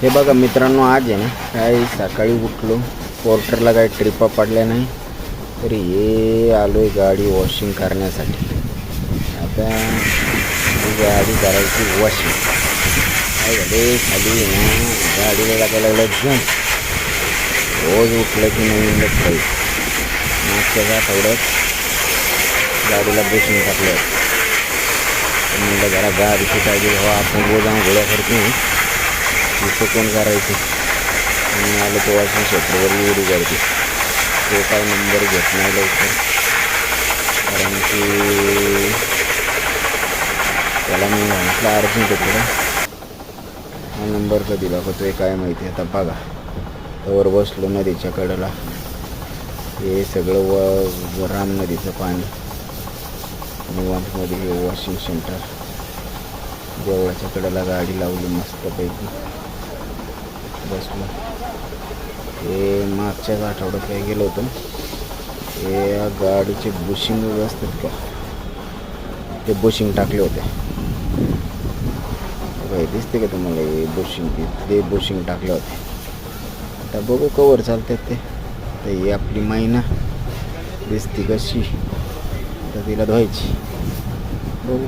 हे बघा मित्रांनो, आज आहे ना काही सकाळी उठलो, पोर्टरला काही ट्रिपा पडल्या नाही, तरी हे आलो आहे गाडी वॉशिंग करण्यासाठी. आता ही गाडी करायची वॉशिंग. काय झाले खाली आहे ना, गाडीला लागायला लागलं जण. रोज उठलं की नवीन पाहिजे. मागच्या आठवड्यात गाडीला बुशिंग टाकलं. म्हणलं जरा गाडीची काळजी घ्यावा, आपण रोज आंघोळ्या करतो, तिथं कोण करायचं. आणि आलं तो वॉशिंग क्षेत्रावर एवढी गर्दी, तो काय नंबर घेत नाही लवकर, कारण की त्याला मी म्हटलं अर्जंट होतं, हा नंबर कधी दाखवतोय काय माहिती. आता बघा, त्यावर बसलो नदीच्या कडेला, हे सगळं राम नदीचं पाणी, निवांतमध्ये हे वॉशिंग सेंटर. देवळाच्या कडेला गाडी लावली मस्तपैकी, बसलो. हे मागच्याच आठवड्यात काय गेलो होतं, हे गाडीचे बुशिंग असतात का, ते बुशिंग टाकले होते. काय दिसते का तुम्हाला, हे बुशिंग, ते बुशिंग टाकले होते. आता बघू कवर चालतात ते. तर ही आपली मैना दिसते कशी, तर तिला धुवायची, बघू.